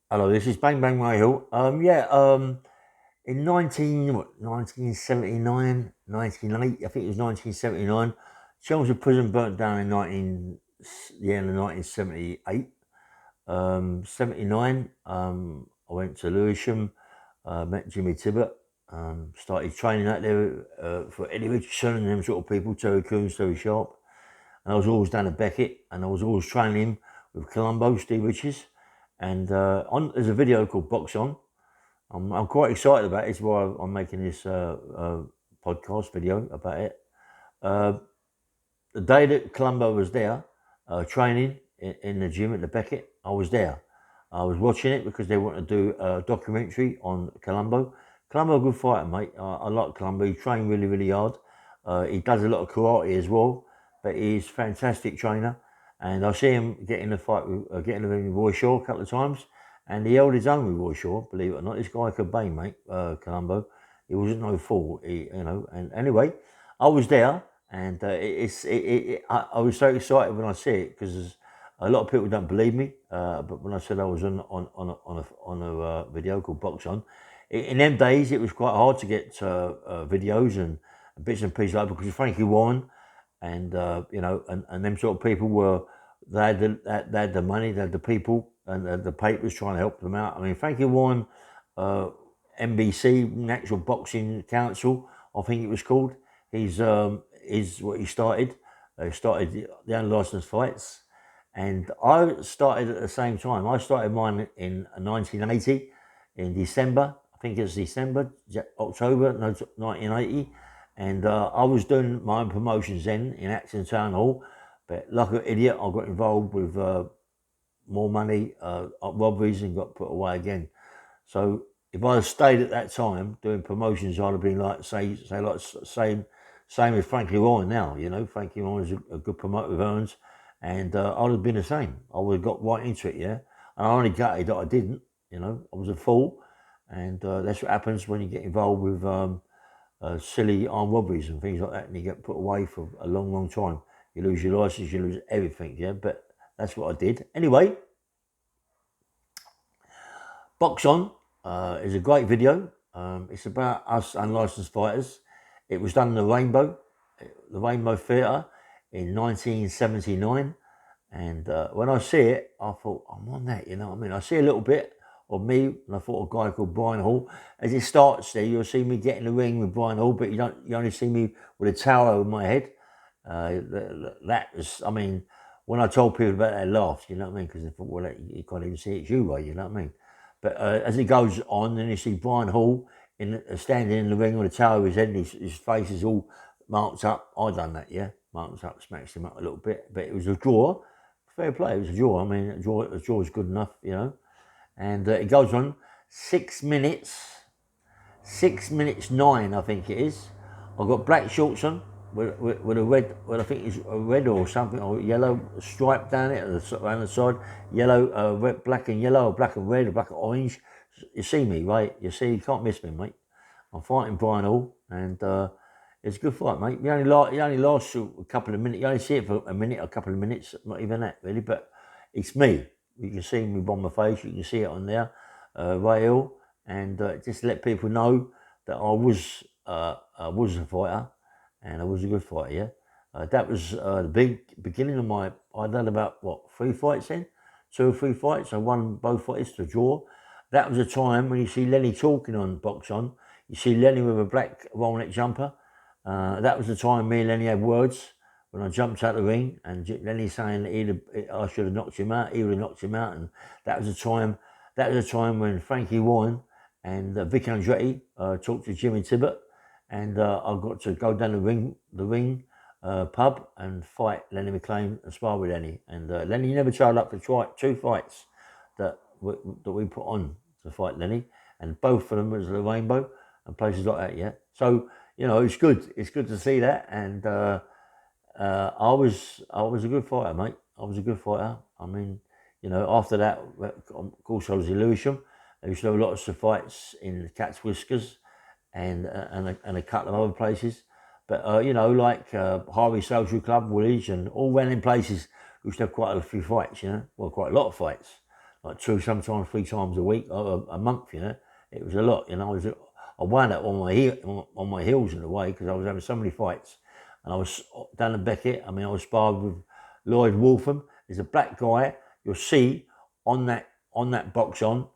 Hello, this is Bang Bang Mayhill. In 1979, 1980, I think it was 1979, Chelmsford Prison burnt down in 1978. 79, I went to Lewisham, met Jimmy Tibbet, started training out there for Eddie Richardson and them sort of people, Terry Coons, Terry Sharp. And I was always down at Beckett, and I was always training him with Colombo, Steve Richards. And there's a video called Box On. I'm quite excited about it. It's why I'm making this podcast video about it. The day that Colombo was there training in the gym at the Beckett, I was there. I was watching it because they wanted to do a documentary on Colombo. Colombo, a good fighter, mate. I like Colombo. He trained really, really hard. He does a lot of karate as well, but he's a fantastic trainer. And I see him getting the fight, getting the ring with Roy Shaw a couple of times, and he held his own with Roy Shaw. Believe it or not, this guy could bang, mate. Colombo, he wasn't no fool, And anyway, I was there, and I was so excited when I see it because a lot of people don't believe me. But when I said I was on a video called Box On, in them days it was quite hard to get videos and bits and pieces like because Frankie Warren and and them sort of people they had the money, they had the people, and the papers trying to help them out. I mean, Frankie Warren, NBC, Natural Boxing Council, I think it was called. He's what he started. He started the unlicensed fights, and I started at the same time. I started mine in 1980, in December. I think it's December, October, 1980. And I was doing my own promotions then in Acton Town Hall, but like an idiot, I got involved with more money, robberies, and got put away again. So if I had stayed at that time doing promotions, I'd have been like same as Frankie Ryan now. Frankie Ryan is a good promoter with Earns, and I'd have been the same. I would have got right into it, yeah. And I only gutted that I didn't. I was a fool, and that's what happens when you get involved with silly armed robberies and things like that, and you get put away for a long, long time. You lose your license, you lose everything, yeah. But that's what I did. Anyway, Box On is a great video. It's about us unlicensed fighters. It was done in the Rainbow Theatre in 1979. And when I see it, I thought, I'm on that, you know what I mean? I see a little bit of me, and I thought a guy called Brian Hall. As it starts there, you'll see me get in the ring with Brian Hall, but you only see me with a towel over my head. That was, I mean, when I told people about that, they laughed, you know what I mean? Because they thought, well, you can't even see it's you, right? You know what I mean? But as it goes on, then you see Brian Hall standing in the ring with a towel over his head, and his face is all marked up. I done that, yeah, marked up, smashed him up a little bit, but it was a draw. Fair play, it was a draw. I mean, a draw is good enough, And it goes on 6 minutes, 6 minutes 9, I think it is. I've got black shorts on with a red, well, I think it's a red or something, or yellow stripe down it around the side. Yellow, red, black and yellow, or black and red, or black and orange. You see me, right? You can't miss me, mate. I'm fighting Brian Hall, and it's a good fight, mate. You only lasts a couple of minutes. You only see it for a minute, a couple of minutes, not even that, really. But it's me. You can see me on my face. You can see it on there, Ray Hill, and just let people know that I was a fighter, and I was a good fighter. Yeah, that was the big beginning of my. I done about 3 fights then, 2 or 3 fights. I won both fights to draw. That was a time when you see Lenny talking on Box On. You see Lenny with a black roll neck jumper. That was the time me and Lenny had words when I jumped out the ring, and Lenny saying that I should have knocked him out, he would have knocked him out, and that was a time. That was a time when Frankie Warren and Vic Andretti talked to Jimmy Tibbet, and I got to go down the ring pub and fight Lenny McLean and spar with Lenny. And Lenny never showed up for 2 fights that we put on to fight Lenny, and both of them was the Rainbow and places like that. Yeah, so it's good. It's good to see that, and I was a good fighter, mate. I was a good fighter. I mean, after that, of course, I was in Lewisham. I used to have lots of fights in Cat's Whiskers and a couple of other places. But like Harvey Social Club, Woolwich, and all round in places, we used to have quite a few fights. Well, quite a lot of fights. like 2, sometimes 3 times a week, a month. You know, it was a lot. You know, I wound up on my heels in a way because I was having so many fights, and I was down in Beckett. I mean, I was sparred with Lloyd Wolfham. There's a black guy you'll see on that box on.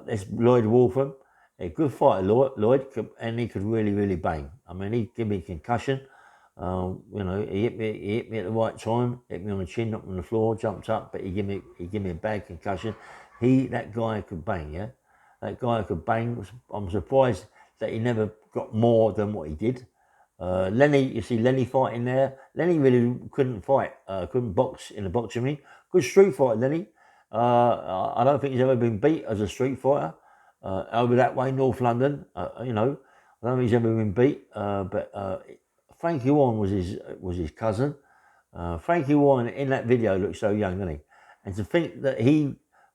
There's Lloyd Wolfham, a good fighter, Lloyd, and he could really bang. I mean, he gave me a concussion. You know, he hit me at the right time, hit me on the chin, knocked me on the floor, jumped up, but he gave me a bad concussion. That guy could bang, yeah. That guy could bang. I'm surprised that he never got more than what he did. Lenny, you see Lenny fighting there. Lenny really couldn't fight, couldn't box in the boxing ring. Good street fighter, Lenny. I don't think he's ever been beat as a street fighter. Over that way, North London, you know, I don't think he's ever been beat. But Frankie Warren was his cousin. Frankie Warren in that video looks so young, doesn't he? And to think that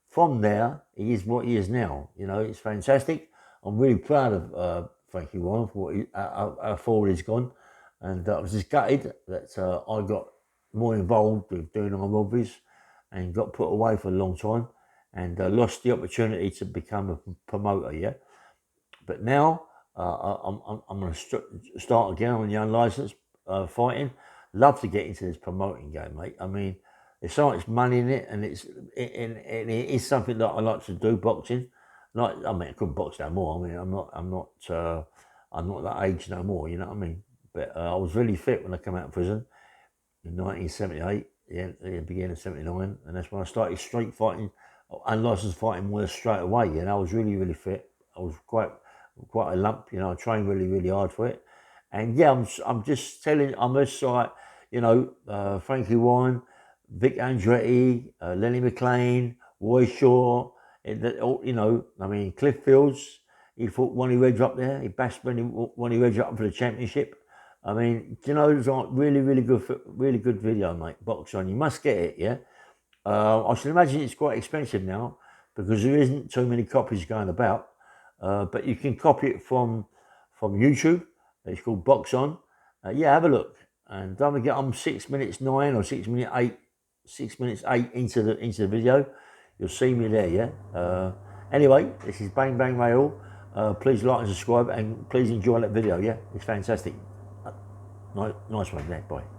from there, he is what he is now. You know, it's fantastic. I'm really proud of Frankie Warren for how forward he's gone. And I was just gutted that I got more involved with doing armed robberies and got put away for a long time and lost the opportunity to become a promoter, yeah? But now I'm going to start again on the unlicensed fighting. Love to get into this promoting game, mate. I mean, there's so much money in it, and it is something that I like to do. Boxing, I mean, I couldn't box no more. I mean, I'm not that age no more. You know what I mean? But I was really fit when I came out of prison in 1978, the beginning of '79, and that's when I started street fighting, unlicensed fighting more straight away. And I was really fit. I was quite a lump. You know, I trained really hard for it. And yeah, I'm just like, you know, Frankie Warren, Vic Andretti, Lenny McLean, Roy Shaw, you know, I mean, Cliff Fields, he fought Ronnie Redrupt there. He bashed Ronnie Redrupt for the championship. I mean, you know, it was like really good video, mate. Box on, you must get it, yeah. I should imagine it's quite expensive now because there isn't too many copies going about. But you can copy it from YouTube. It's called Box On. Yeah, have a look. And don't forget, I'm 6 minutes 9 or 6 minutes 8, 6 minutes 8 into the video. You'll see me there, yeah. Anyway, this is Bang Bang Rail. Please like and subscribe, and please enjoy that video. Yeah, it's fantastic. Nice one there. Bye.